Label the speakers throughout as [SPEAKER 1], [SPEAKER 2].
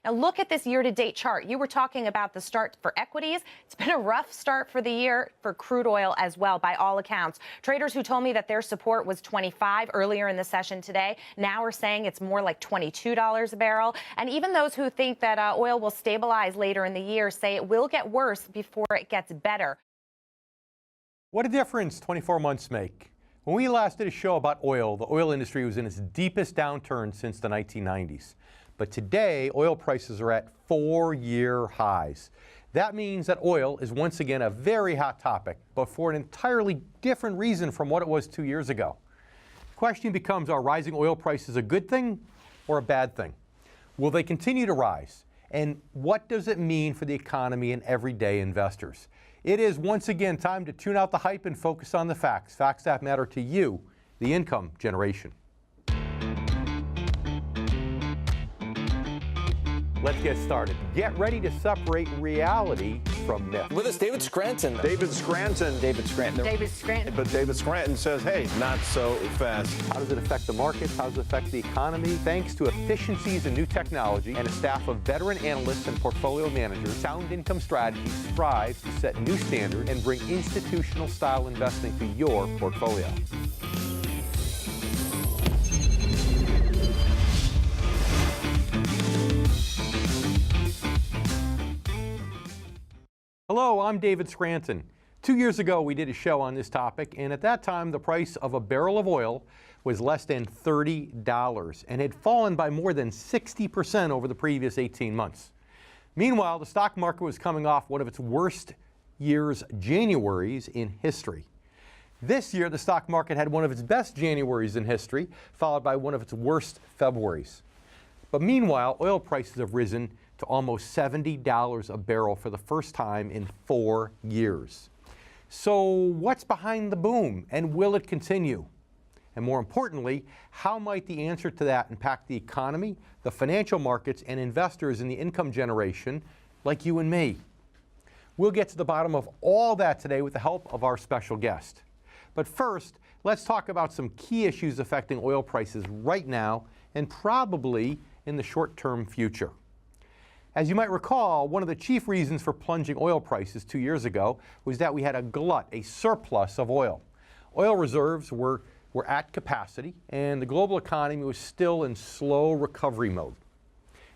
[SPEAKER 1] Now look at this year-to-date chart. You were talking about the start for equities. It's been a rough start for the year for crude oil as well, by all accounts. Traders who told me that their support was 25 earlier in the session today now are saying it's more like $22 a barrel. And even those who think that oil will stabilize later in the year say it will get worse before it gets better.
[SPEAKER 2] What a difference 24 months make. When we last did a show about oil, the oil industry was in its deepest downturn since the 1990s. But today, oil prices are at 4-year highs. That means that oil is once again a very hot topic, but for an entirely different reason from what it was 2 years ago. The question becomes, are rising oil prices a good thing or a bad thing? Will they continue to rise? And what does it mean for the economy and everyday investors? It is once again time to tune out the hype and focus on the facts. Facts that matter to you, the income generation. Let's get started. Get ready to separate reality from myth.
[SPEAKER 3] With us, David Scranton.
[SPEAKER 4] David Scranton.
[SPEAKER 3] David Scranton.
[SPEAKER 1] David Scranton.
[SPEAKER 4] But David Scranton says, hey, not so fast.
[SPEAKER 2] How does it affect the markets? How does it affect the economy? Thanks to efficiencies and new technology and a staff of veteran analysts and portfolio managers, Sound Income Strategies strives to set new standards and bring institutional-style investing to your portfolio. Hello, I'm David Scranton. 2 years ago, we did a show on this topic, and at that time, the price of a barrel of oil was less than $30 and had fallen by more than 60% over the previous 18 months. Meanwhile, the stock market was coming off one of its worst years, Januaries, in history. This year, the stock market had one of its best Januaries in history, followed by one of its worst Februaries. But meanwhile, oil prices have risen to almost $70 a barrel for the first time in 4 years. So what's behind the boom, and will it continue? And more importantly, how might the answer to that impact the economy, the financial markets, and investors in the income generation like you and me? We'll get to the bottom of all that today with the help of our special guest. But first, let's talk about some key issues affecting oil prices right now and probably in the short-term future. As you might recall, one of the chief reasons for plunging oil prices 2 years ago was that we had a glut, a surplus of oil. Oil reserves were at capacity, and the global economy was still in slow recovery mode.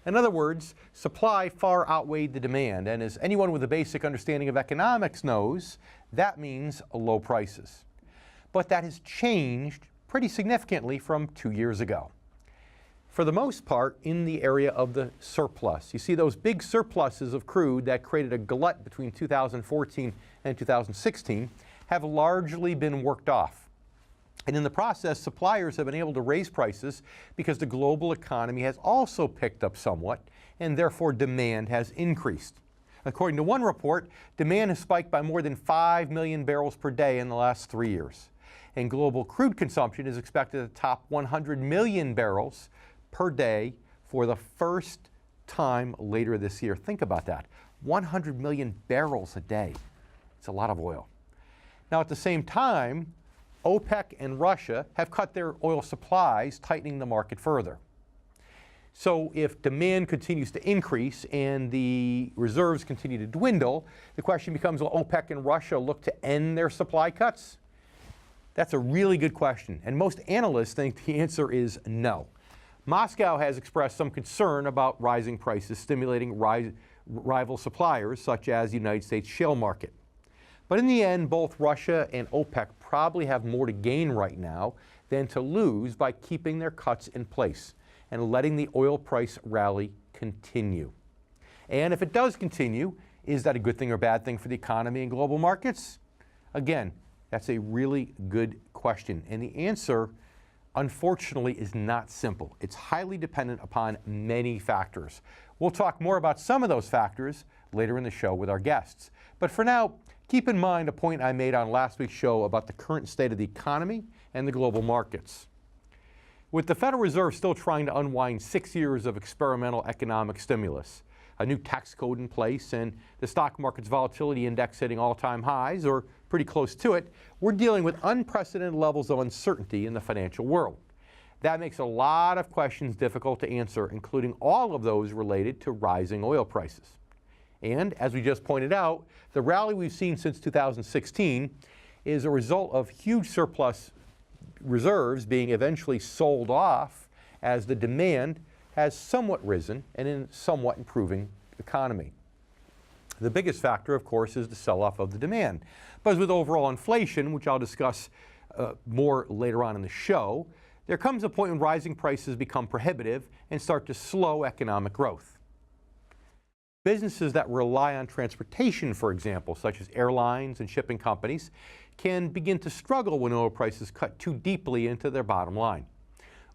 [SPEAKER 2] In other words, supply far outweighed the demand, and as anyone with a basic understanding of economics knows, that means low prices. But that has changed pretty significantly from 2 years ago. For the most part, in the area of the surplus. You see those big surpluses of crude that created a glut between 2014 and 2016 have largely been worked off. And in the process, suppliers have been able to raise prices because the global economy has also picked up somewhat, and therefore demand has increased. According to one report, demand has spiked by more than 5 million barrels per day in the last 3 years. And global crude consumption is expected to top 100 million barrels per day for the first time later this year. Think about that. 100 million barrels a day. It's a lot of oil. Now, at the same time, OPEC and Russia have cut their oil supplies, tightening the market further. So if demand continues to increase and the reserves continue to dwindle, the question becomes, will OPEC and Russia look to end their supply cuts? That's a really good question, and most analysts think the answer is no. Moscow has expressed some concern about rising prices stimulating rival suppliers such as the United States shale market. But in the end, both Russia and OPEC probably have more to gain right now than to lose by keeping their cuts in place and letting the oil price rally continue. And if it does continue, is that a good thing or bad thing for the economy and global markets? Again, that's a really good question. And the answer, unfortunately, is not simple. It's highly dependent upon many factors. We'll talk more about some of those factors later in the show with our guests. But for now, keep in mind a point I made on last week's show about the current state of the economy and the global markets. With the Federal Reserve still trying to unwind 6 years of experimental economic stimulus, a new tax code in place, and the stock market's volatility index hitting all-time highs, or pretty close to it, we're dealing with unprecedented levels of uncertainty in the financial world. That makes a lot of questions difficult to answer, including all of those related to rising oil prices. And as we just pointed out, the rally we've seen since 2016 is a result of huge surplus reserves being eventually sold off as the demand has somewhat risen and in a somewhat improving economy. The biggest factor, of course, is the sell-off of the demand. But as with overall inflation, which I'll discuss more later on in the show, there comes a point when rising prices become prohibitive and start to slow economic growth. Businesses that rely on transportation, for example, such as airlines and shipping companies, can begin to struggle when oil prices cut too deeply into their bottom line.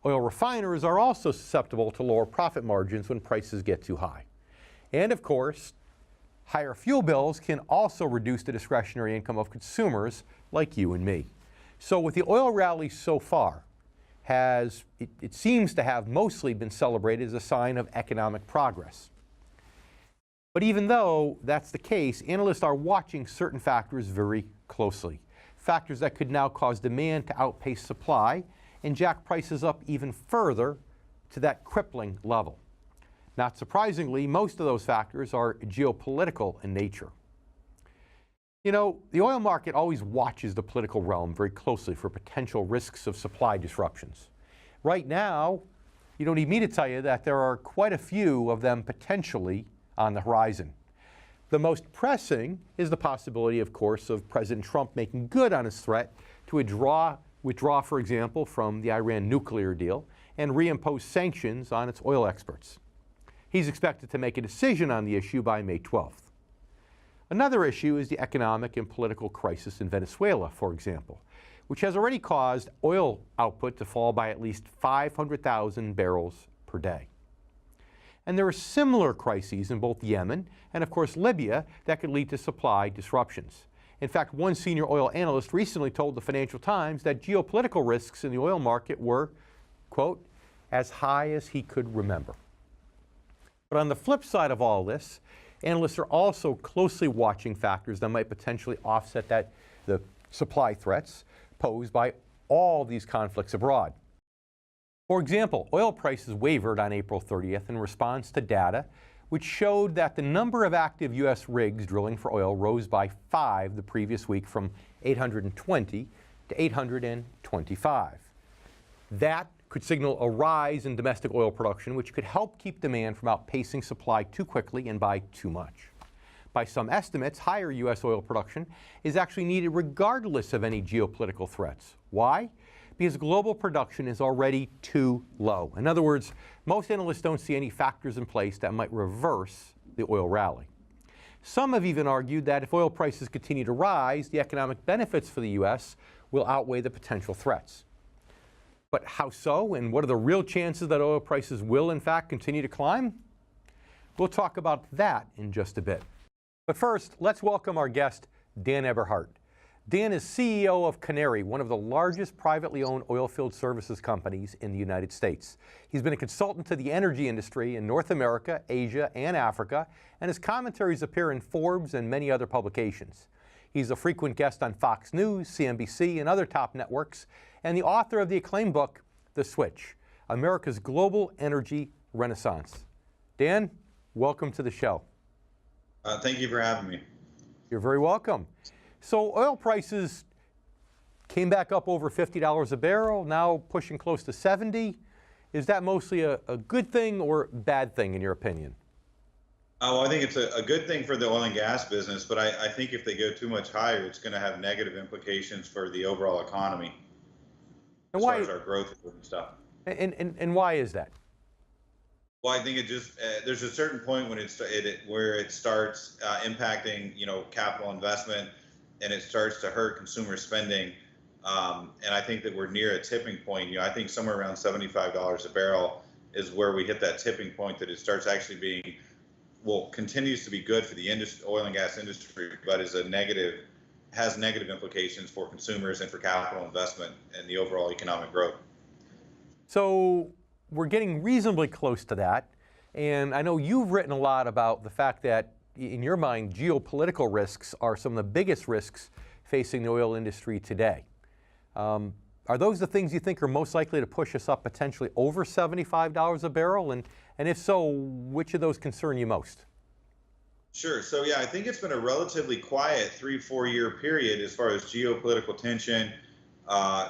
[SPEAKER 2] Oil refiners are also susceptible to lower profit margins when prices get too high. And of course, higher fuel bills can also reduce the discretionary income of consumers like you and me. So with the oil rally so far, it seems to have mostly been celebrated as a sign of economic progress. But even though that's the case, analysts are watching certain factors very closely. Factors that could now cause demand to outpace supply and jack prices up even further to that crippling level. Not surprisingly, most of those factors are geopolitical in nature. You know, the oil market always watches the political realm very closely for potential risks of supply disruptions. Right now, you don't need me to tell you that there are quite a few of them potentially on the horizon. The most pressing is the possibility, of course, of President Trump making good on his threat to withdraw, for example, from the Iran nuclear deal and reimpose sanctions on its oil exports. He's expected to make a decision on the issue by May 12th. Another issue is the economic and political crisis in Venezuela, for example, which has already caused oil output to fall by at least 500,000 barrels per day. And there are similar crises in both Yemen and, of course, Libya that could lead to supply disruptions. In fact, one senior oil analyst recently told the Financial Times that geopolitical risks in the oil market were, quote, as high as he could remember. But on the flip side of all this, analysts are also closely watching factors that might potentially offset the supply threats posed by all these conflicts abroad. For example, oil prices wavered on April 30th in response to data which showed that the number of active U.S. rigs drilling for oil rose by 5 the previous week from 820 to 825. That could signal a rise in domestic oil production, which could help keep demand from outpacing supply too quickly and by too much. By some estimates, higher U.S. oil production is actually needed regardless of any geopolitical threats. Why? Because global production is already too low. In other words, most analysts don't see any factors in place that might reverse the oil rally. Some have even argued that if oil prices continue to rise, the economic benefits for the U.S. will outweigh the potential threats. But how so, and what are the real chances that oil prices will, in fact, continue to climb? We'll talk about that in just a bit. But first, let's welcome our guest, Dan Eberhardt. Dan is CEO of Canary, one of the largest privately owned oilfield services companies in the United States. He's been a consultant to the energy industry in North America, Asia, and Africa, and his commentaries appear in Forbes and many other publications. He's a frequent guest on Fox News, CNBC, and other top networks, and the author of the acclaimed book, The Switch, America's Global Energy Renaissance. Dan, welcome to the show.
[SPEAKER 3] Thank you for having me.
[SPEAKER 2] You're very welcome. So oil prices came back up over $50 a barrel, now pushing close to 70. Is that mostly a good thing or bad thing in your opinion?
[SPEAKER 3] Well, I think it's a good thing for the oil and gas business, but I think if they go too much higher, it's going to have negative implications for the overall economy.
[SPEAKER 2] And
[SPEAKER 3] as far as our growth and stuff.
[SPEAKER 2] And why is that?
[SPEAKER 3] Well, I think it just there's a certain point when where it starts impacting capital investment, and it starts to hurt consumer spending. And I think that we're near a tipping point. I think somewhere around $75 a barrel is where we hit that tipping point that it starts actually being, continues to be good for the oil and gas industry, but has negative implications for consumers and for capital investment and the overall economic growth.
[SPEAKER 2] So we're getting reasonably close to that. And I know you've written a lot about the fact that, in your mind, geopolitical risks are some of the biggest risks facing the oil industry today. Are Are those the things you think are most likely to push us up potentially over $75 a barrel? And if so, which of those concern you most?
[SPEAKER 3] Sure. So yeah, I think it's been a relatively quiet 3-4 year period as far as geopolitical tension,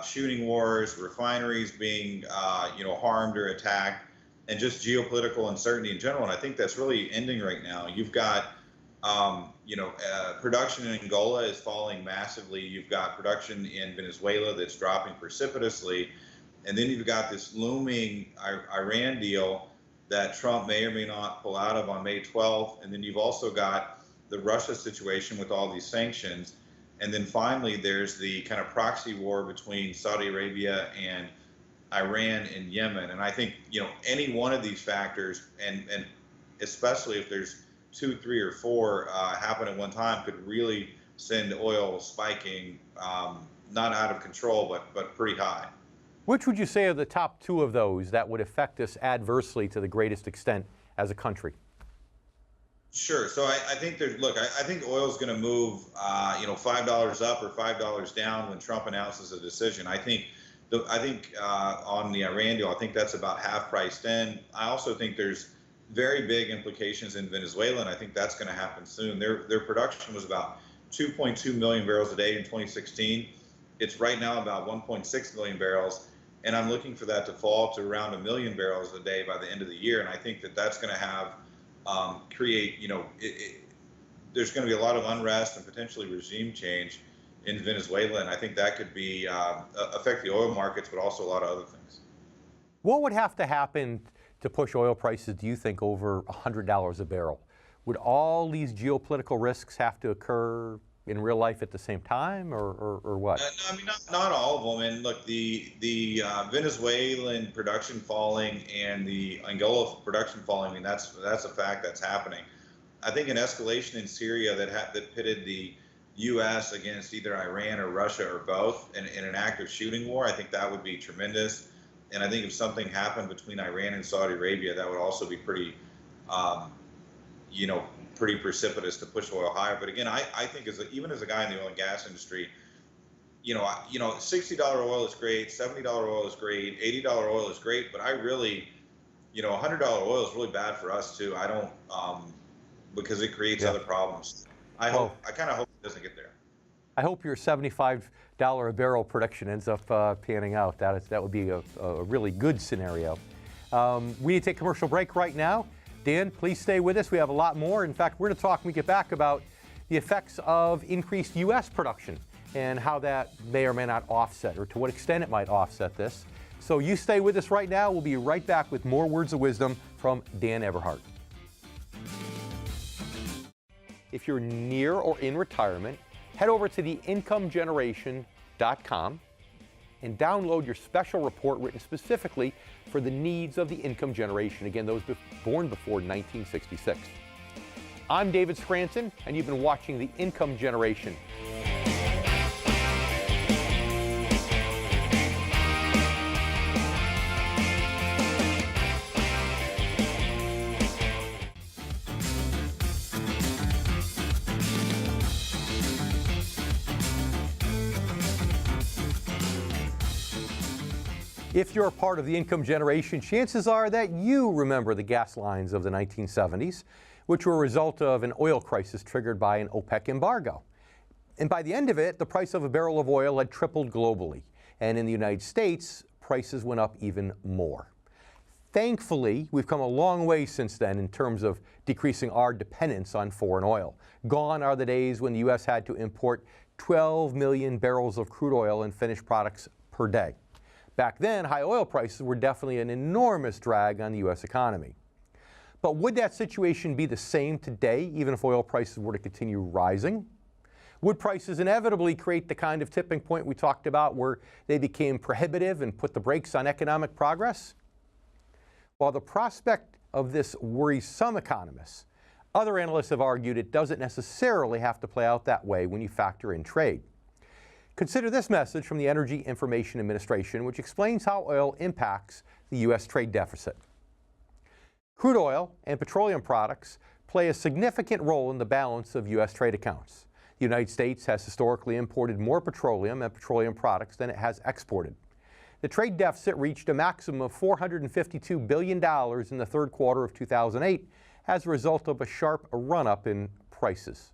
[SPEAKER 3] shooting wars, refineries being harmed or attacked, and just geopolitical uncertainty in general. And I think that's really ending right now. You've got production in Angola is falling massively. You've got production in Venezuela that's dropping precipitously, and then you've got this looming Iran deal that Trump may or may not pull out of on May 12th. And then you've also got the Russia situation with all these sanctions. And then finally, there's the kind of proxy war between Saudi Arabia and Iran and Yemen. And I think, any one of these factors, and especially if there's 2, 3, or 4 happen at one time, could really send oil spiking, not out of control, but pretty high.
[SPEAKER 2] Which would you say are the top 2 of those that would affect us adversely to the greatest extent as a country?
[SPEAKER 3] Sure. So I think I think oil is going to move, $5 up or $5 down when Trump announces a decision. I think on the Iran deal, I think that's about half priced in. I also think there's very big implications in Venezuela, and I think that's going to happen soon. Their production was about 2.2 million barrels a day in 2016. It's right now about 1.6 million barrels, and I'm looking for that to fall to around 1 million barrels a day by the end of the year. And I think that's going to have there's going to be a lot of unrest and potentially regime change in Venezuela, and I think that could be affect the oil markets, but also a lot of other things.
[SPEAKER 2] What would have to happen to push oil prices, do you think, over $100 a barrel? Would all these geopolitical risks have to occur in real life at the same time, or what?
[SPEAKER 3] No, I mean, not all of them. And look, the Venezuelan production falling and the Angola production falling, I mean, that's a fact that's happening. I think an escalation in Syria that pitted the U.S. against either Iran or Russia or both in an active shooting war, I think that would be tremendous. And I think if something happened between Iran and Saudi Arabia, that would also be pretty precipitous to push oil higher. But again, I think even as a guy in the oil and gas industry, $60 oil is great, $70 oil is great, $80 oil is great, but I really, $100 oil is really bad for us too. I don't, because it creates other problems. I kind of hope it doesn't get there.
[SPEAKER 2] I hope your $75 a barrel production ends up panning out. That would be a really good scenario. We need to take a commercial break right now. Dan, please stay with us. We have a lot more. In fact, we're going to talk when we get back about the effects of increased U.S. production and how that may or may not offset, or to what extent it might offset this. So you stay with us right now. We'll be right back with more words of wisdom from Dan Eberhardt. If you're near or in retirement, head over to theincomegeneration.com and download your special report written specifically for the needs of the income generation, again, those born before 1966. I'm David Scranton, and you've been watching The Income Generation. If you're a part of the income generation, chances are that you remember the gas lines of the 1970s, which were a result of an oil crisis triggered by an OPEC embargo. And by the end of it, the price of a barrel of oil had tripled globally. And in the United States, prices went up even more. Thankfully, we've come a long way since then in terms of decreasing our dependence on foreign oil. Gone are the days when the U.S. had to import 12 million barrels of crude oil and finished products per day. Back then, high oil prices were definitely an enormous drag on the U.S. economy. But would that situation be the same today, even if oil prices were to continue rising? Would prices inevitably create the kind of tipping point we talked about where they became prohibitive and put the brakes on economic progress? While the prospect of this worries some economists, other analysts have argued it doesn't necessarily have to play out that way when you factor in trade. Consider this message from the Energy Information Administration, which explains how oil impacts the U.S. trade deficit. Crude oil and petroleum products play a significant role in the balance of U.S. trade accounts. The United States has historically imported more petroleum and petroleum products than it has exported. The trade deficit reached a maximum of $452 billion in the third quarter of 2008 as a result of a sharp run-up in prices.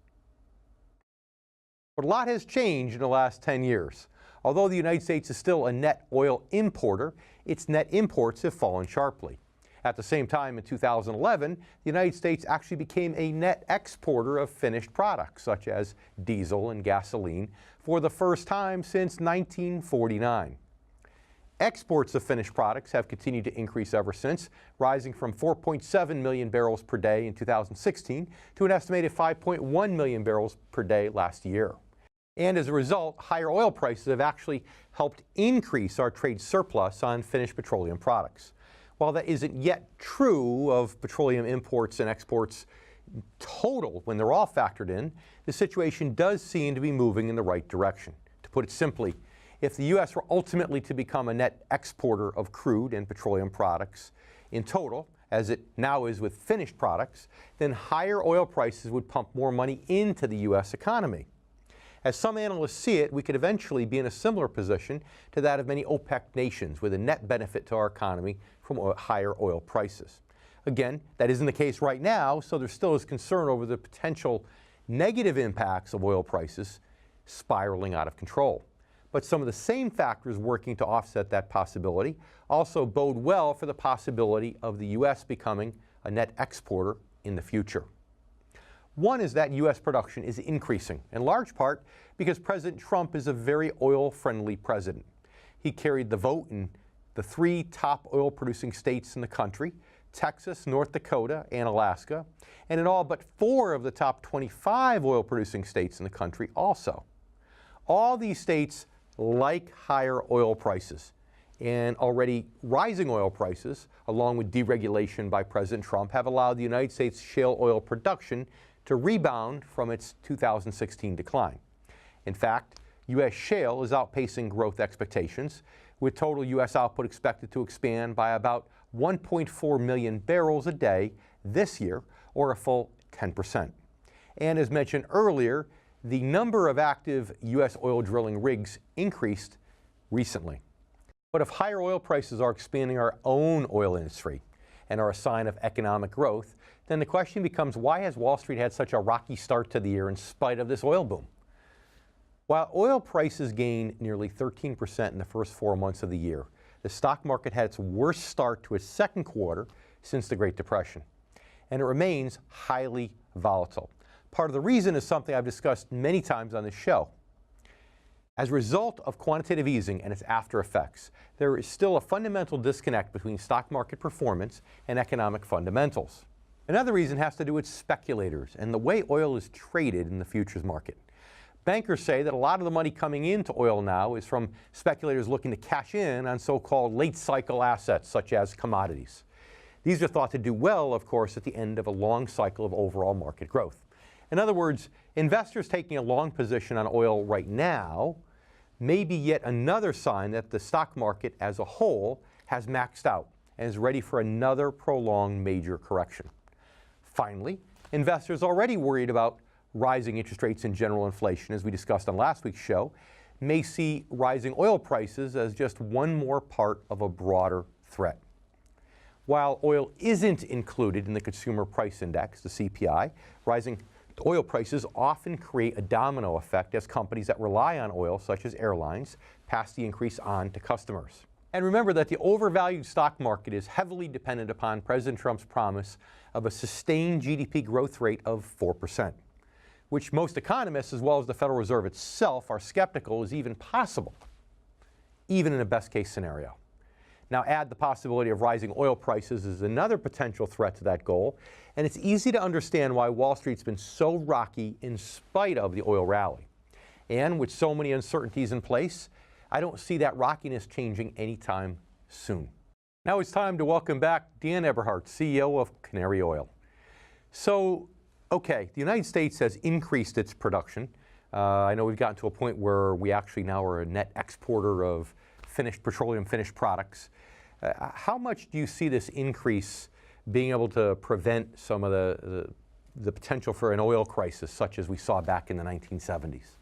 [SPEAKER 2] But a lot has changed in the last 10 years. Although the United States is still a net oil importer, its net imports have fallen sharply. At the same time, in 2011, the United States actually became a net exporter of finished products, such as diesel and gasoline, for the first time since 1949. Exports of finished products have continued to increase ever since, rising from 4.7 million barrels per day in 2016 to an estimated 5.1 million barrels per day last year. And as a result, higher oil prices have actually helped increase our trade surplus on finished petroleum products. While that isn't yet true of petroleum imports and exports total when they're all factored in, the situation does seem to be moving in the right direction. To put it simply, if the U.S. were ultimately to become a net exporter of crude and petroleum products in total, as it now is with finished products, then higher oil prices would pump more money into the U.S. economy. As some analysts see it, we could eventually be in a similar position to that of many OPEC nations, with a net benefit to our economy from higher oil prices. Again, that isn't the case right now, so there still is concern over the potential negative impacts of oil prices spiraling out of control. But some of the same factors working to offset that possibility also bode well for the possibility of the U.S. becoming a net exporter in the future. One is that U.S. production is increasing, in large part because President Trump is a very oil-friendly president. He carried the vote in the 3 top oil-producing states in the country, Texas, North Dakota, and Alaska, and in all but 4 of the top 25 oil-producing states in the country also. All these states like higher oil prices, and already rising oil prices, along with deregulation by President Trump, have allowed the United States shale oil production to rebound from its 2016 decline. In fact, U.S. shale is outpacing growth expectations, with total U.S. output expected to expand by about 1.4 million barrels a day this year, or a full 10%. And as mentioned earlier, the number of active U.S. oil drilling rigs increased recently. But if higher oil prices are expanding our own oil industry and are a sign of economic growth, then the question becomes, why has Wall Street had such a rocky start to the year in spite of this oil boom? While oil prices gained nearly 13% in the first 4 months of the year, the stock market had its worst start to its second quarter since the Great Depression, and it remains highly volatile. Part of the reason is something I've discussed many times on this show. As a result of quantitative easing and its after effects, there is still a fundamental disconnect between stock market performance and economic fundamentals. Another reason has to do with speculators and the way oil is traded in the futures market. Bankers say that a lot of the money coming into oil now is from speculators looking to cash in on so-called late-cycle assets, such as commodities. These are thought to do well, of course, at the end of a long cycle of overall market growth. In other words, investors taking a long position on oil right now may be yet another sign that the stock market as a whole has maxed out and is ready for another prolonged major correction. Finally, investors already worried about rising interest rates and general inflation, as we discussed on last week's show, may see rising oil prices as just one more part of a broader threat. While oil isn't included in the Consumer Price Index, the CPI, rising oil prices often create a domino effect as companies that rely on oil, such as airlines, pass the increase on to customers. And remember that the overvalued stock market is heavily dependent upon President Trump's promise of a sustained GDP growth rate of 4%, which most economists, as well as the Federal Reserve itself, are skeptical is even possible, even in a best-case scenario. Now add the possibility of rising oil prices as another potential threat to that goal, and it's easy to understand why Wall Street's been so rocky in spite of the oil rally. And with so many uncertainties in place, I don't see that rockiness changing anytime soon. Now it's time to welcome back Dan Eberhardt, CEO of Canary Oil. So, okay, the United States has increased its production. I know we've gotten to a point where we actually now are a net exporter of finished petroleum, finished products. How much do you see this increase being able to prevent some of the potential for an oil crisis such as we saw back in the 1970s?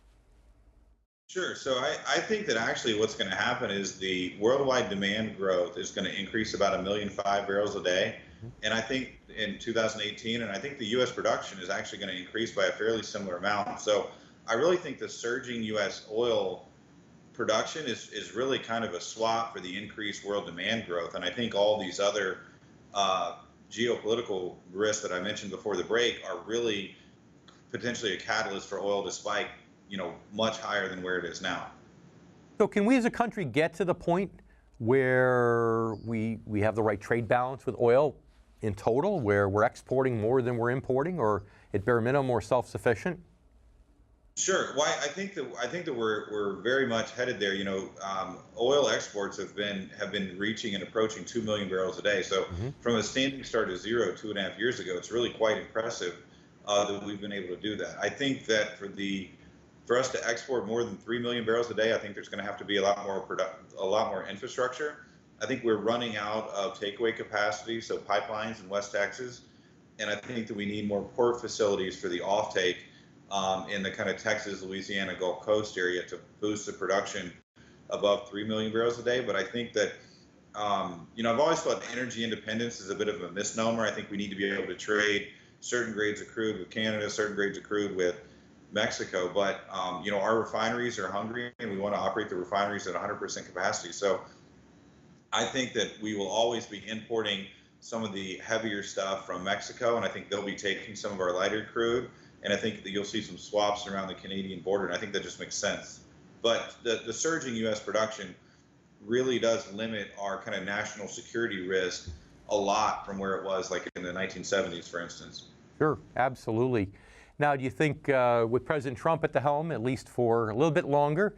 [SPEAKER 3] Sure. So I think that actually what's going to happen is the worldwide demand growth is going to increase about 1.5 million barrels a day. And I think in 2018, and I think the U.S. production is actually going to increase by a fairly similar amount. So I really think the surging U.S. oil production is really kind of a swap for the increased world demand growth. And I think all these other geopolitical risks that I mentioned before the break are really potentially a catalyst for oil to spike, much higher than where it is now.
[SPEAKER 2] So can we as a country get to the point where we have the right trade balance with oil in total, where we're exporting more than we're importing, or at bare minimum we're self-sufficient?
[SPEAKER 3] Sure. Well, I think that we're very much headed there. Oil exports have been reaching and approaching 2 million barrels a day. So from a standing start of zero 2.5 years ago, it's really quite impressive that we've been able to do that. I think that for us to export more than 3 million barrels a day, I think there's going to have to be a lot more infrastructure. I think we're running out of takeaway capacity, so pipelines in West Texas, and I think that we need more port facilities for the offtake in the kind of Texas, Louisiana, Gulf Coast area to boost the production above 3 million barrels a day. But I think that, I've always thought energy independence is a bit of a misnomer. I think we need to be able to trade certain grades of crude with Canada, certain grades of crude with Mexico. But, our refineries are hungry and we want to operate the refineries at 100% capacity. So I think that we will always be importing some of the heavier stuff from Mexico, and I think they'll be taking some of our lighter crude. And I think that you'll see some swaps around the Canadian border, and I think that just makes sense. But the surging U.S. production really does limit our kind of national security risk a lot from where it was like in the 1970s, for instance.
[SPEAKER 2] Sure, absolutely. Now, do you think with President Trump at the helm, at least for a little bit longer,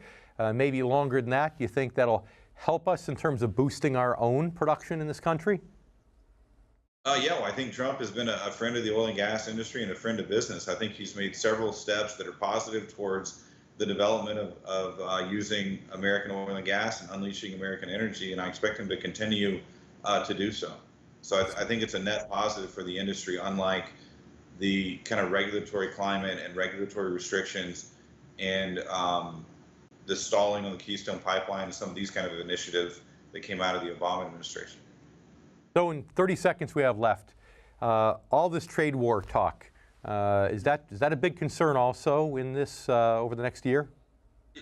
[SPEAKER 2] maybe longer than that, do you think that'll help us in terms of boosting our own production in this country?
[SPEAKER 3] Yeah, well, I think Trump has been a friend of the oil and gas industry and a friend of business. I think he's made several steps that are positive towards the development of using American oil and gas and unleashing American energy, and I expect him to continue to do so. So I think it's a net positive for the industry, unlike the kind of regulatory climate and regulatory restrictions and the stalling on the Keystone Pipeline and some of these kind of initiatives that came out of the Obama administration.
[SPEAKER 2] So in 30 seconds we have left, all this trade war talk, is that a big concern also in this over the next year?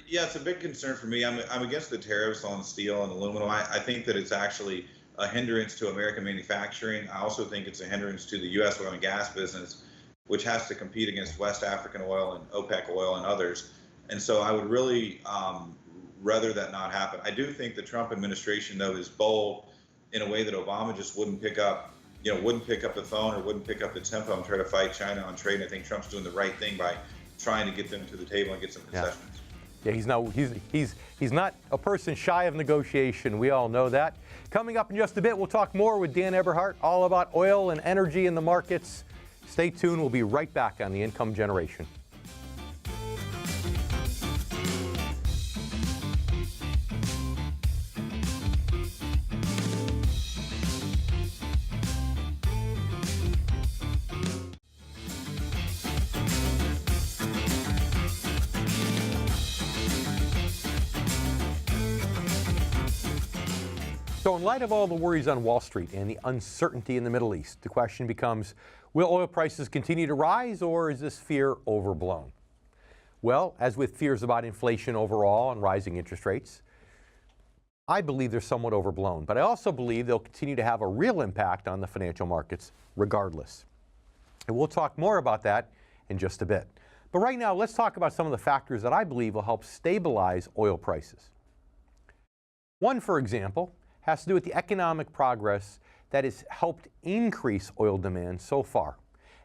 [SPEAKER 3] Yeah, it's a big concern for me. I'm against the tariffs on steel and aluminum. I think that it's actually a hindrance to American manufacturing. I also think it's a hindrance to the U.S. oil and gas business, which has to compete against West African oil and OPEC oil and others. And so I would really rather that not happen. I do think the Trump administration, though, is bold in a way that Obama just wouldn't pick up the phone or wouldn't pick up the tempo and try to fight China on trade. And I think Trump's doing the right thing by trying to get them to the table and get some concessions.
[SPEAKER 2] Yeah, he's not a person shy of negotiation. We all know that. Coming up in just a bit, we'll talk more with Dan Eberhardt, all about oil and energy in the markets. Stay tuned. We'll be right back on The Income Generation. So in light of all the worries on Wall Street and the uncertainty in the Middle East, the question becomes, will oil prices continue to rise, or is this fear overblown? Well, as with fears about inflation overall and rising interest rates, I believe they're somewhat overblown, but I also believe they'll continue to have a real impact on the financial markets regardless. And we'll talk more about that in just a bit. But right now, let's talk about some of the factors that I believe will help stabilize oil prices. One, for example, has to do with the economic progress that has helped increase oil demand so far,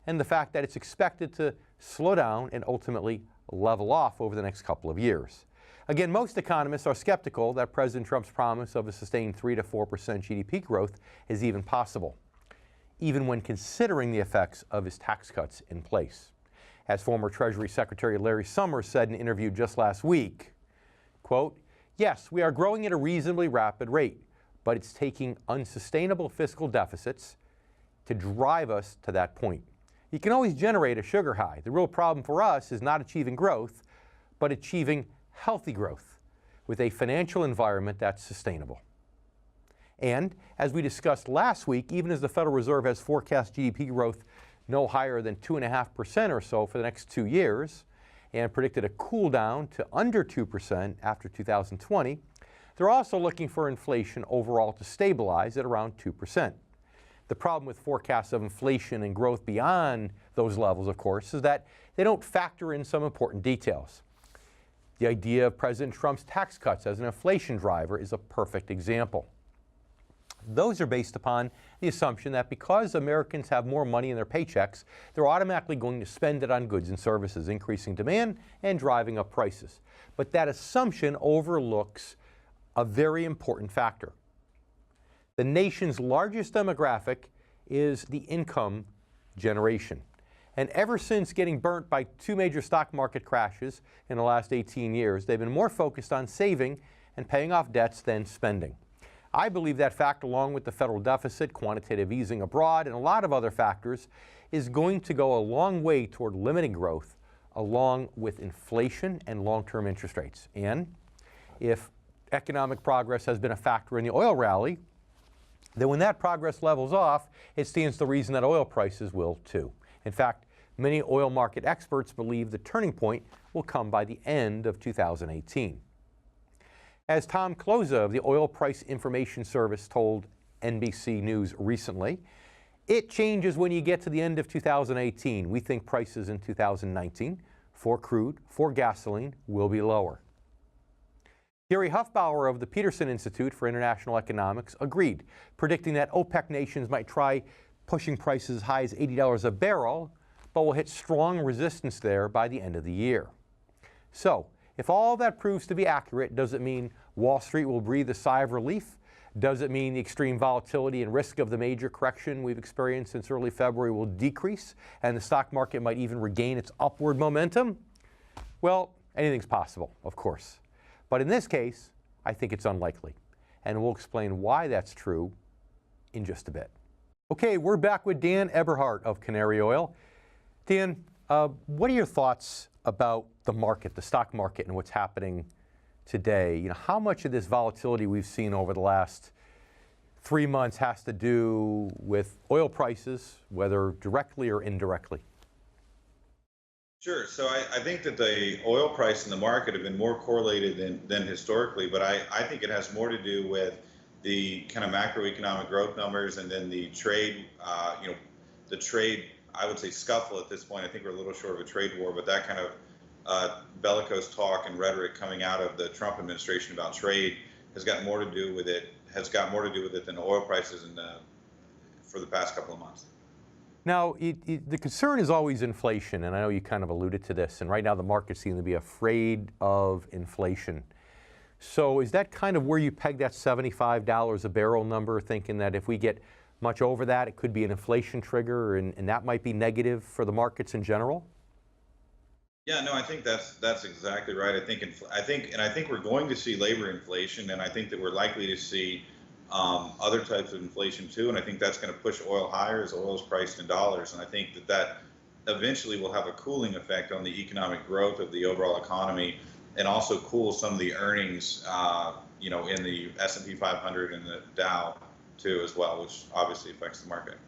[SPEAKER 2] and the fact that it's expected to slow down and ultimately level off over the next couple of years. Again, most economists are skeptical that President Trump's promise of a sustained 3 to 4% GDP growth is even possible, even when considering the effects of his tax cuts in place. As former Treasury Secretary Larry Summers said in an interview just last week, quote, "Yes, we are growing at a reasonably rapid rate, but it's taking unsustainable fiscal deficits to drive us to that point. You can always generate a sugar high. The real problem for us is not achieving growth, but achieving healthy growth with a financial environment that's sustainable. And as we discussed last week, even as the Federal Reserve has forecast GDP growth no higher than 2.5% or so for the next 2 years and predicted a cool down to under 2% after 2020, they're also looking for inflation overall to stabilize at around 2%. The problem with forecasts of inflation and growth beyond those levels, of course, is that they don't factor in some important details. The idea of President Trump's tax cuts as an inflation driver is a perfect example. Those are based upon the assumption that because Americans have more money in their paychecks, they're automatically going to spend it on goods and services, increasing demand and driving up prices. But that assumption overlooks a very important factor. The nation's largest demographic is the income generation. And ever since getting burnt by 2 major stock market crashes in the last 18 years, they've been more focused on saving and paying off debts than spending. I believe that fact, along with the federal deficit, quantitative easing abroad, and a lot of other factors, is going to go a long way toward limiting growth, along with inflation and long-term interest rates. And if economic progress has been a factor in the oil rally, then when that progress levels off, it stands to reason that oil prices will too. In fact, many oil market experts believe the turning point will come by the end of 2018. As Tom Kloza of the Oil Price Information Service told NBC News recently, it changes when you get to the end of 2018. We think prices in 2019 for crude, for gasoline, will be lower. Gary Huffbauer of the Peterson Institute for International Economics agreed, predicting that OPEC nations might try pushing prices as high as $80 a barrel, but will hit strong resistance there by the end of the year. So, if all that proves to be accurate, does it mean Wall Street will breathe a sigh of relief? Does it mean the extreme volatility and risk of the major correction we've experienced since early February will decrease and the stock market might even regain its upward momentum? Well, anything's possible, of course. But in this case, I think it's unlikely. And we'll explain why that's true in just a bit. Okay, we're back with Dan Eberhardt of Canary Oil. Dan, what are your thoughts about the market, the stock market, and what's happening today? You know, how much of this volatility we've seen over the last 3 months has to do with oil prices, whether directly or indirectly?
[SPEAKER 3] Sure. So I think that the oil price and the market have been more correlated than historically, but I think it has more to do with the kind of macroeconomic growth numbers and then the trade, the trade, I would say, scuffle at this point. I think we're a little short of a trade war, but that kind of bellicose talk and rhetoric coming out of the Trump administration about trade has got more to do with it, than the oil prices for the past couple of months.
[SPEAKER 2] Now, the concern is always inflation, and I know you kind of alluded to this, and right now the market seems to be afraid of inflation. So is that kind of where you peg that $75 a barrel number, thinking that if we get much over that, it could be an inflation trigger, and that might be negative for the markets in general?
[SPEAKER 3] Yeah, no, I think that's exactly right. I think we're going to see labor inflation, and I think that we're likely to see other types of inflation too, and I think that's going to push oil higher as oil is priced in dollars, and I think that eventually will have a cooling effect on the economic growth of the overall economy, and also cool some of the earnings, in the S&P 500 and the Dow too as well, which obviously affects the market.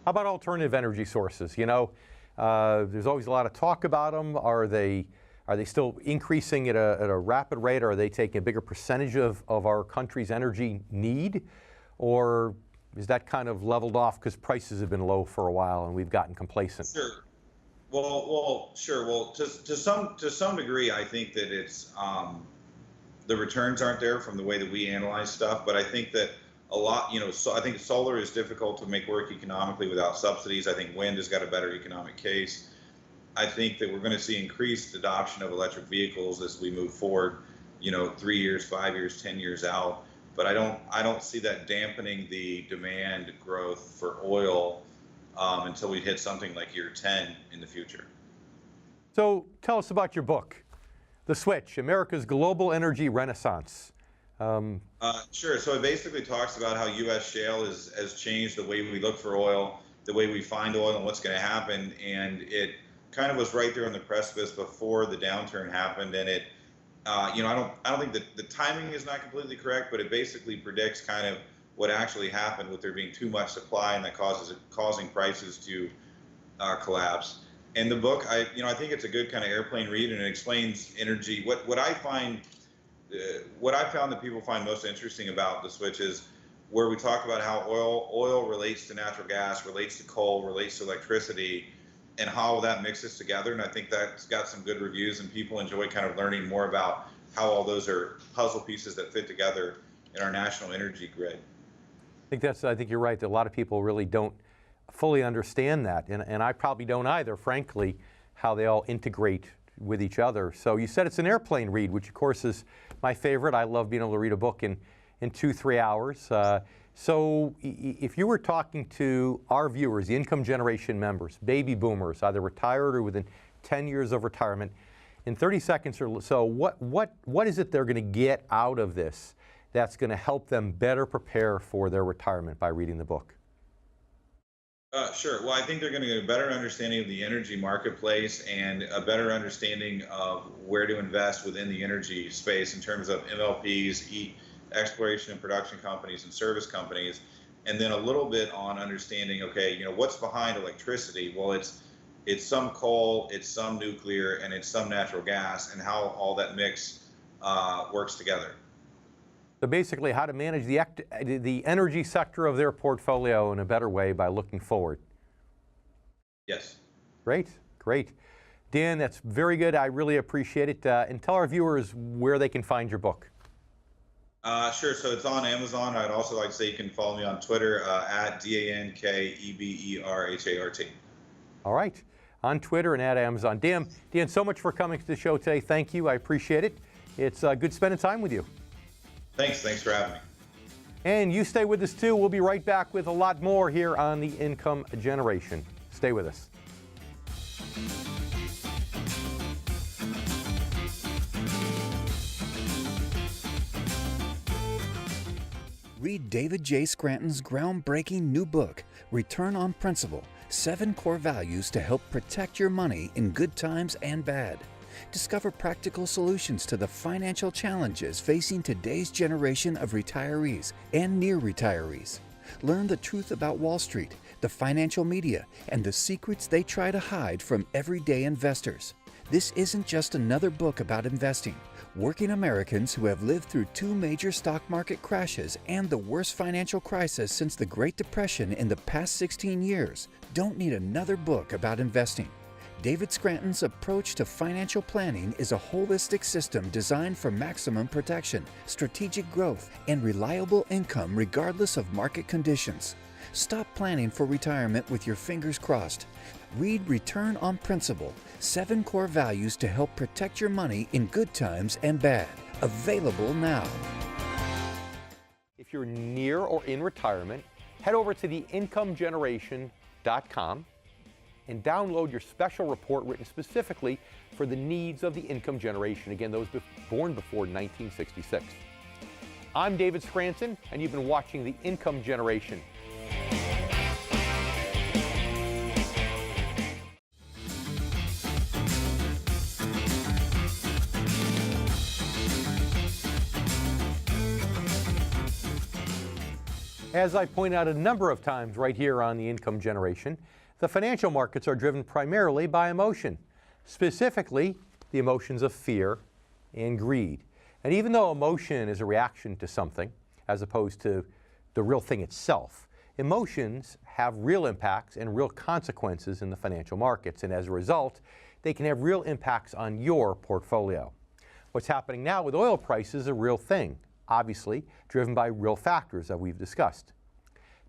[SPEAKER 2] How about alternative energy sources? You know, there's always a lot of talk about them. Are they still increasing at a rapid rate? Or are they taking a bigger percentage of our country's energy need? Or is that kind of leveled off because prices have been low for a while and we've gotten complacent?
[SPEAKER 3] Sure. Well, sure. Well, to some degree, I think that it's the returns aren't there from the way that we analyze stuff. But I think that a lot, so I think solar is difficult to make work economically without subsidies. I think wind has got a better economic case. I think that we're going to see increased adoption of electric vehicles as we move forward, 3 years, 5 years, 10 years out. But I don't see that dampening the demand growth for oil until we hit something like year 10 in the future.
[SPEAKER 2] So tell us about your book, The Switch, America's Global Energy Renaissance.
[SPEAKER 3] Sure. So it basically talks about how U.S. shale has changed the way we look for oil, the way we find oil, and what's going to happen. And it kind of was right there on the precipice before the downturn happened, and it I don't think that the timing is not completely correct, but it basically predicts kind of what actually happened with there being too much supply and that causing prices to collapse. And the book, I think it's a good kind of airplane read, and it explains energy. What I find, what I found that people find most interesting about the switch is where we talk about how oil relates to natural gas, relates to coal, relates to electricity, and how that mixes together. And I think that's got some good reviews, and people enjoy kind of learning more about how all those are puzzle pieces that fit together in our national energy grid.
[SPEAKER 2] I think you're right that a lot of people really don't fully understand that, and I probably don't either, frankly, how they all integrate with each other. So you said it's an airplane read, which of course is my favorite. I love being able to read a book in 2-3 hours. So if you were talking to our viewers, the income generation members, baby boomers, either retired or within 10 years of retirement, in 30 seconds or so, what is it they're going to get out of this that's going to help them better prepare for their retirement by reading the book?
[SPEAKER 3] Sure. Well, I think they're going to get a better understanding of the energy marketplace and a better understanding of where to invest within the energy space in terms of MLPs, exploration and production companies, and service companies, and then a little bit on understanding, okay, what's behind electricity? Well, it's some coal, it's some nuclear, and it's some natural gas, and how all that mix works together.
[SPEAKER 2] So basically, how to manage the energy sector of their portfolio in a better way by looking forward.
[SPEAKER 3] Yes.
[SPEAKER 2] Great, great. Dan, that's very good. I really appreciate it. And tell our viewers where they can find your book.
[SPEAKER 3] Sure. So it's on Amazon. I'd also like to say you can follow me on Twitter at DANKEBERHART.
[SPEAKER 2] All right. On Twitter and at Amazon. Dan, so much for coming to the show today. Thank you. I appreciate it. It's good spending time with you.
[SPEAKER 3] Thanks for having me.
[SPEAKER 2] And you stay with us too. We'll be right back with a lot more here on the Income Generation. Stay with us.
[SPEAKER 5] Read David J. Scranton's groundbreaking new book, Return on Principle: 7 Core Values to Help Protect Your Money in Good Times and Bad. Discover practical solutions to the financial challenges facing today's generation of retirees and near retirees. Learn the truth about Wall Street, the financial media, and the secrets they try to hide from everyday investors. This isn't just another book about investing. Working Americans who have lived through 2 major stock market crashes and the worst financial crisis since the Great Depression in the past 16 years don't need another book about investing. David Scranton's approach to financial planning is a holistic system designed for maximum protection, strategic growth, and reliable income regardless of market conditions. Stop planning for retirement with your fingers crossed. Read Return on Principle: 7 Core Values to Help Protect Your Money in Good Times and Bad. Available now.
[SPEAKER 2] If you're near or in retirement, head over to theincomegeneration.com and download your special report written specifically for the needs of the income generation. Again, those born before 1966. I'm David Scranton, and you've been watching The Income Generation. As I point out a number of times right here on The Income Generation, the financial markets are driven primarily by emotion, specifically the emotions of fear and greed. And even though emotion is a reaction to something, as opposed to the real thing itself, emotions have real impacts and real consequences in the financial markets. And as a result, they can have real impacts on your portfolio. What's happening now with oil prices is a real thing, obviously driven by real factors that we've discussed.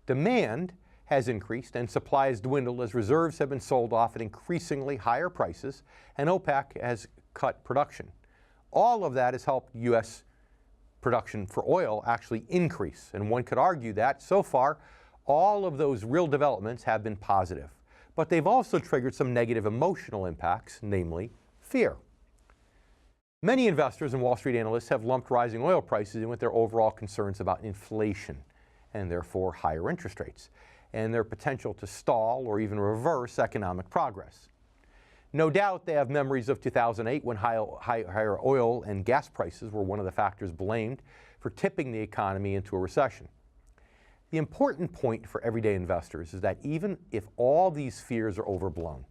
[SPEAKER 2] Demand has increased and supply has dwindled as reserves have been sold off at increasingly higher prices, and OPEC has cut production. All of that has helped U.S. production for oil actually increase, and one could argue that so far all of those real developments have been positive. But they've also triggered some negative emotional impacts, namely fear. Many investors and Wall Street analysts have lumped rising oil prices in with their overall concerns about inflation and therefore higher interest rates and their potential to stall or even reverse economic progress. No doubt they have memories of 2008 when higher oil and gas prices were one of the factors blamed for tipping the economy into a recession. The important point for everyday investors is that even if all these fears are overblown,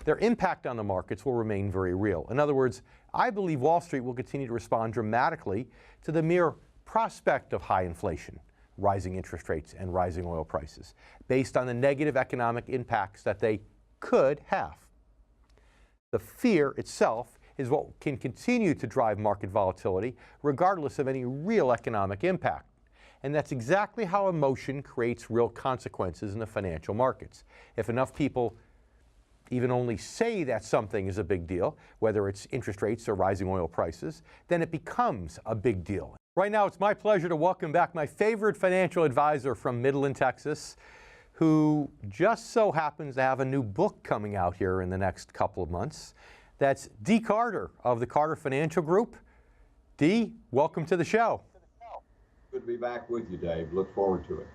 [SPEAKER 2] their impact on the markets will remain very real. In other words, I believe Wall Street will continue to respond dramatically to the mere prospect of high inflation, rising interest rates, and rising oil prices, based on the negative economic impacts that they could have. The fear itself is what can continue to drive market volatility, regardless of any real economic impact. And that's exactly how emotion creates real consequences in the financial markets. If enough people even only say that something is a big deal, whether it's interest rates or rising oil prices, then it becomes a big deal. Right now, it's my pleasure to welcome back my favorite financial advisor from Midland, Texas, who just so happens to have a new book coming out here in the next couple of months. That's Dee Carter of the Carter Financial Group. Dee, welcome to the show.
[SPEAKER 6] Good to be back with you, Dave. Look forward to it.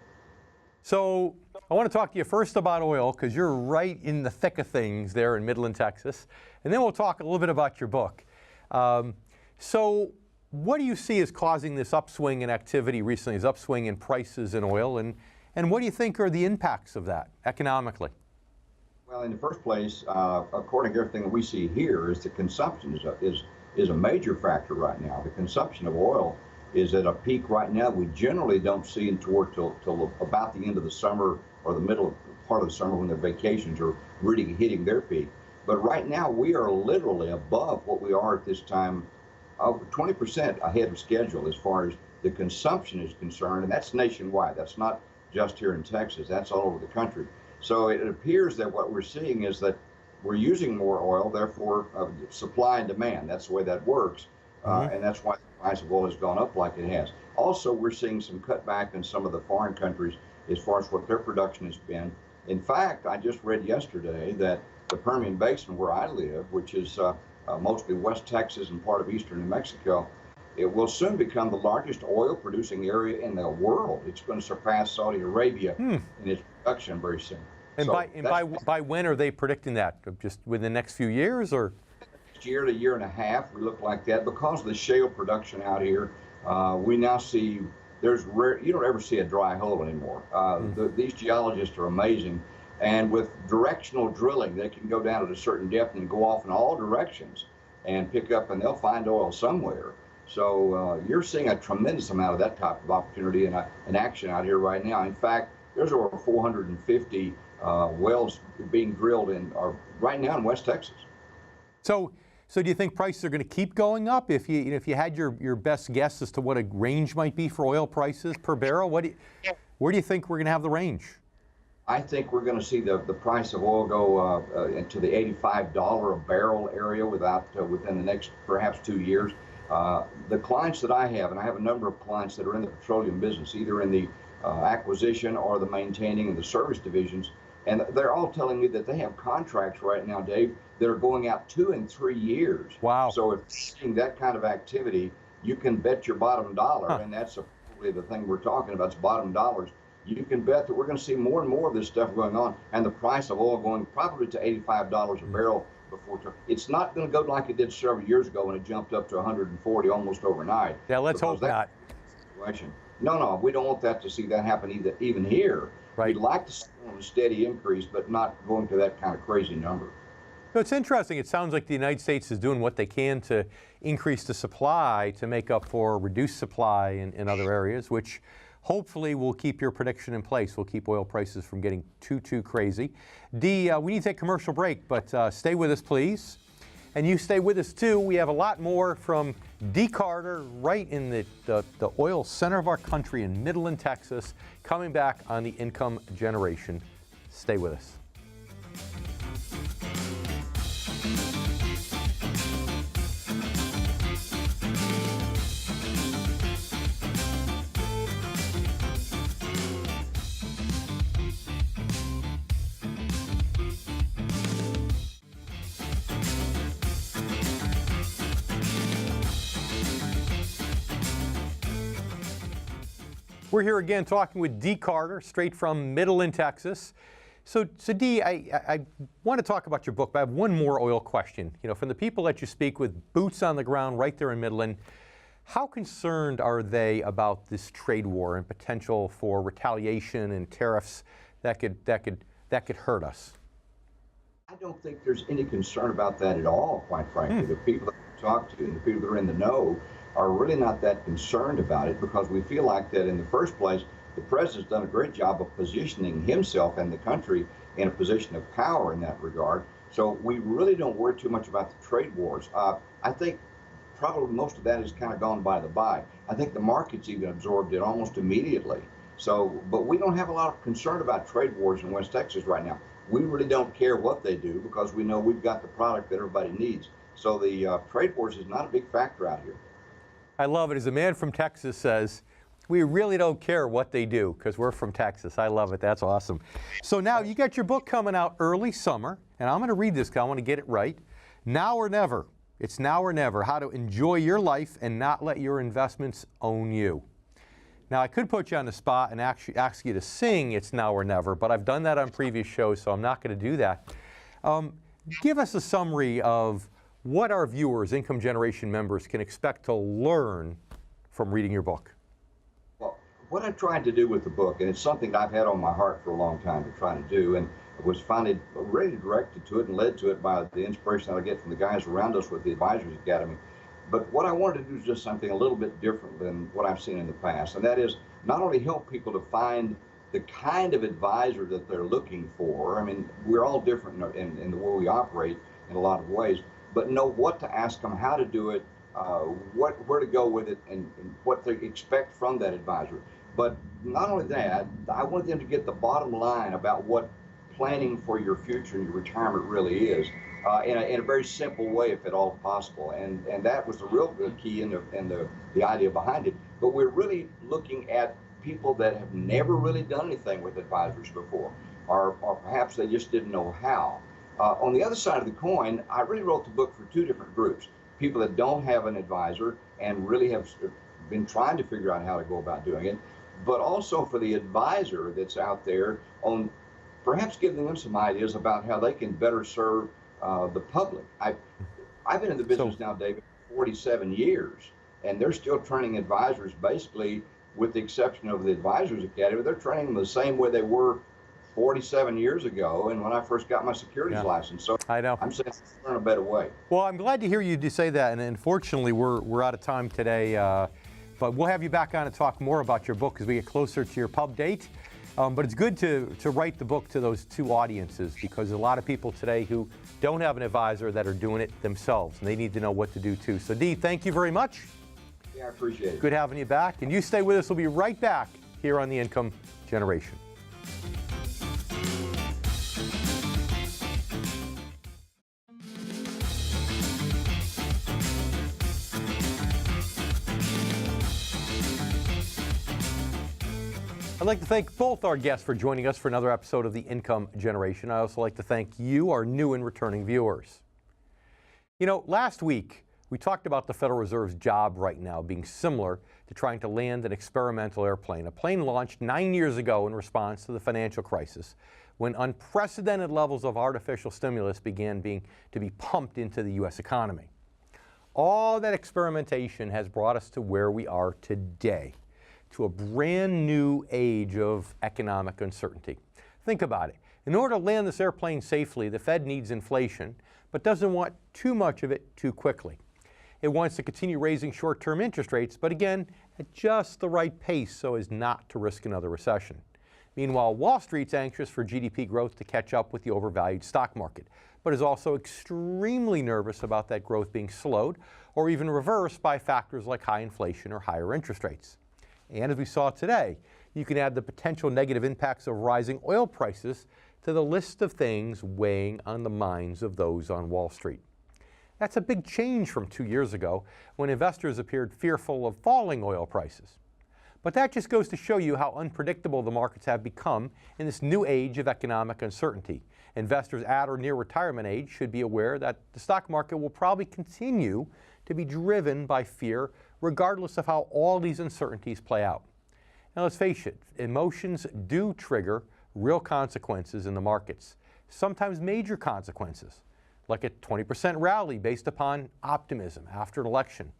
[SPEAKER 2] So I want to talk to you first about oil, because you're right in the thick of things there in Midland, Texas. And then we'll talk a little bit about your book. So what do you see as causing this upswing in activity recently, this upswing in prices in oil? And what do you think are the impacts of that economically?
[SPEAKER 6] Well, in the first place, according to everything that we see here, is the consumption is a major factor right now. The consumption of oil is at a peak right now we generally don't see till about the end of the summer or the middle part of the summer when the vacations are really hitting their peak. But right now we are literally above what we are at this time, 20% ahead of schedule as far as the consumption is concerned, and that's nationwide. That's not just here in Texas, that's all over the country. So it appears that what we're seeing is that we're using more oil, therefore supply and demand. That's the way that works, and that's why the price of oil has gone up like it has. Also, we're seeing some cutback in some of the foreign countries as far as what their production has been. In fact, I just read yesterday that the Permian Basin, where I live, which is mostly West Texas and part of eastern New Mexico, it will soon become the largest oil-producing area in the world. It's going to surpass Saudi Arabia in its production very soon.
[SPEAKER 2] And,
[SPEAKER 6] so
[SPEAKER 2] by when are they predicting that? Just within the next few years, or?
[SPEAKER 6] Next year to year and a half, we look like that. Because of the shale production out here, we now see you don't ever see a dry hole anymore. These geologists are amazing. And with directional drilling, they can go down at a certain depth and go off in all directions and pick up, and they'll find oil somewhere. So you're seeing a tremendous amount of that type of opportunity and action out here right now. In fact, there's over 450 wells being drilled right now in West Texas.
[SPEAKER 2] So do you think prices are going to keep going up? If you had your best guess as to what a range might be for oil prices per barrel, where do you think we're going to have the range?
[SPEAKER 6] I think we're going to see the price of oil go into the $85 a barrel area within the next perhaps 2 years. The clients that I have, and I have a number of clients that are in the petroleum business, either in the acquisition or the maintaining and the service divisions, and they're all telling me that they have contracts right now, Dave, that are going out 2 and 3 years.
[SPEAKER 2] Wow.
[SPEAKER 6] So if you're seeing that kind of activity, you can bet your bottom dollar, and that's probably the thing we're talking about, is bottom dollars. You can bet that we're going to see more and more of this stuff going on, and the price of oil going probably to $85 a barrel before. It's not going to go like it did several years ago when it jumped up to 140 almost overnight.
[SPEAKER 2] Yeah, let's hope not.
[SPEAKER 6] No, we don't want that to see that happen even here.
[SPEAKER 2] Right.
[SPEAKER 6] We'd like to see a steady increase, but not going to that kind of crazy number.
[SPEAKER 2] No, it's interesting. It sounds like the United States is doing what they can to increase the supply to make up for reduced supply in other areas, which hopefully will keep your prediction in place. Will keep oil prices from getting too crazy. Dee, we need to take a commercial break, but stay with us, please. And you stay with us, too. We have a lot more from Dee Carter right in the oil center of our country in Midland, Texas, coming back on the income generation. Stay with us. We're here again talking with Dee Carter, straight from Midland, Texas. So Dee, I want to talk about your book, but I have one more oil question. You know, from the people that you speak with, boots on the ground right there in Midland, how concerned are they about this trade war and potential for retaliation and tariffs that could hurt us?
[SPEAKER 6] I don't think there's any concern about that at all, quite frankly. The people that we talk to and the people that are in the know are really not that concerned about it, because we feel like that in the first place, the president's done a great job of positioning himself and the country in a position of power in that regard. So we really don't worry too much about the trade wars. I think probably most of that has kind of gone by the by. I think the markets even absorbed it almost immediately. So, but we don't have a lot of concern about trade wars in West Texas right now. We really don't care what they do, because we know we've got the product that everybody needs. So the trade wars is not a big factor out here.
[SPEAKER 2] I love it. As a man from Texas says, we really don't care what they do, because we're from Texas. I love it. That's awesome. So now you got your book coming out early summer, and I'm going to read this because I want to get it right. Now or never. It's now or never. How to enjoy your life and not let your investments own you. Now, I could put you on the spot and actually ask you to sing It's Now or Never, but I've done that on previous shows, so I'm not going to do that. Give us a summary of what our viewers, income generation members, can expect to learn from reading your book.
[SPEAKER 6] Well, what I tried to do with the book, and it's something that I've had on my heart for a long time to try to do, and was finally really directed to it and led to it by the inspiration that I get from the guys around us with the Advisors Academy. But what I wanted to do is just something a little bit different than what I've seen in the past, and that is not only help people to find the kind of advisor that they're looking for. I mean, we're all different in the way we operate in a lot of ways, but know what to ask them, how to do it, where to go with it, and what to expect from that advisor. But not only that, I wanted them to get the bottom line about what planning for your future and your retirement really is, in a very simple way, if at all possible. And that was the real key in the idea behind it. But we're really looking at people that have never really done anything with advisors before, or perhaps they just didn't know how. On the other side of the coin, I really wrote the book for two different groups: people that don't have an advisor and really have been trying to figure out how to go about doing it, but also for the advisor that's out there, on perhaps giving them some ideas about how they can better serve the public. I've been in the business now, David, 47 years, and they're still training advisors, basically, with the exception of the Advisors Academy. They're training them the same way they were 47 years ago and when I first got my securities license. So
[SPEAKER 2] I know.
[SPEAKER 6] I'm saying learn a better way.
[SPEAKER 2] Well, I'm glad to hear you say that, and unfortunately we're out of time today, but we'll have you back on to talk more about your book as we get closer to your pub date. But it's good to write the book to those two audiences, because a lot of people today who don't have an advisor that are doing it themselves, and they need to know what to do too. So Dee, thank you very much.
[SPEAKER 6] Yeah, I appreciate it.
[SPEAKER 2] Good having you back, and you stay with us. We'll be right back here on The Income Generation. I'd like to thank both our guests for joining us for another episode of The Income Generation. I also like to thank you, our new and returning viewers. You know, last week, we talked about the Federal Reserve's job right now being similar to trying to land an experimental airplane, a plane launched 9 years ago in response to the financial crisis, when unprecedented levels of artificial stimulus began to be pumped into the U.S. economy. All that experimentation has brought us to where we are today, to a brand new age of economic uncertainty. Think about it. In order to land this airplane safely, the Fed needs inflation, but doesn't want too much of it too quickly. It wants to continue raising short-term interest rates, but again, at just the right pace so as not to risk another recession. Meanwhile, Wall Street's anxious for GDP growth to catch up with the overvalued stock market, but is also extremely nervous about that growth being slowed or even reversed by factors like high inflation or higher interest rates. And as we saw today, you can add the potential negative impacts of rising oil prices to the list of things weighing on the minds of those on Wall Street. That's a big change from 2 years ago, when investors appeared fearful of falling oil prices. But that just goes to show you how unpredictable the markets have become in this new age of economic uncertainty. Investors at or near retirement age should be aware that the stock market will probably continue to be driven by fear, regardless of how all these uncertainties play out. Now let's face it, emotions do trigger real consequences in the markets, sometimes major consequences, like a 20% rally based upon optimism after an election,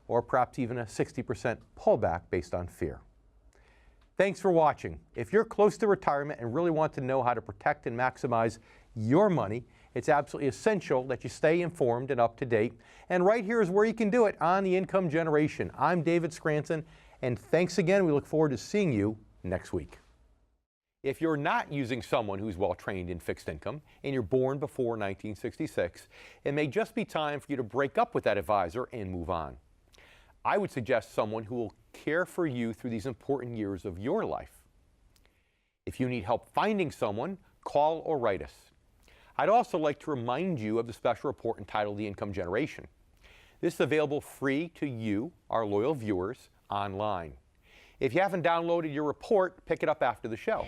[SPEAKER 2] or perhaps even a 60% pullback based on fear. Thanks for watching. If you're close to retirement and really want to know how to protect and maximize your money, it's absolutely essential that you stay informed and up to date. And right here is where you can do it on The Income Generation. I'm David Scranton, and thanks again. We look forward to seeing you next week. If you're not using someone who's well trained in fixed income and you're born before 1966, it may just be time for you to break up with that advisor and move on. I would suggest someone who will care for you through these important years of your life. If you need help finding someone, call or write us. I'd also like to remind you of the special report entitled The Income Generation. This is available free to you, our loyal viewers, online. If you haven't downloaded your report, pick it up after the show.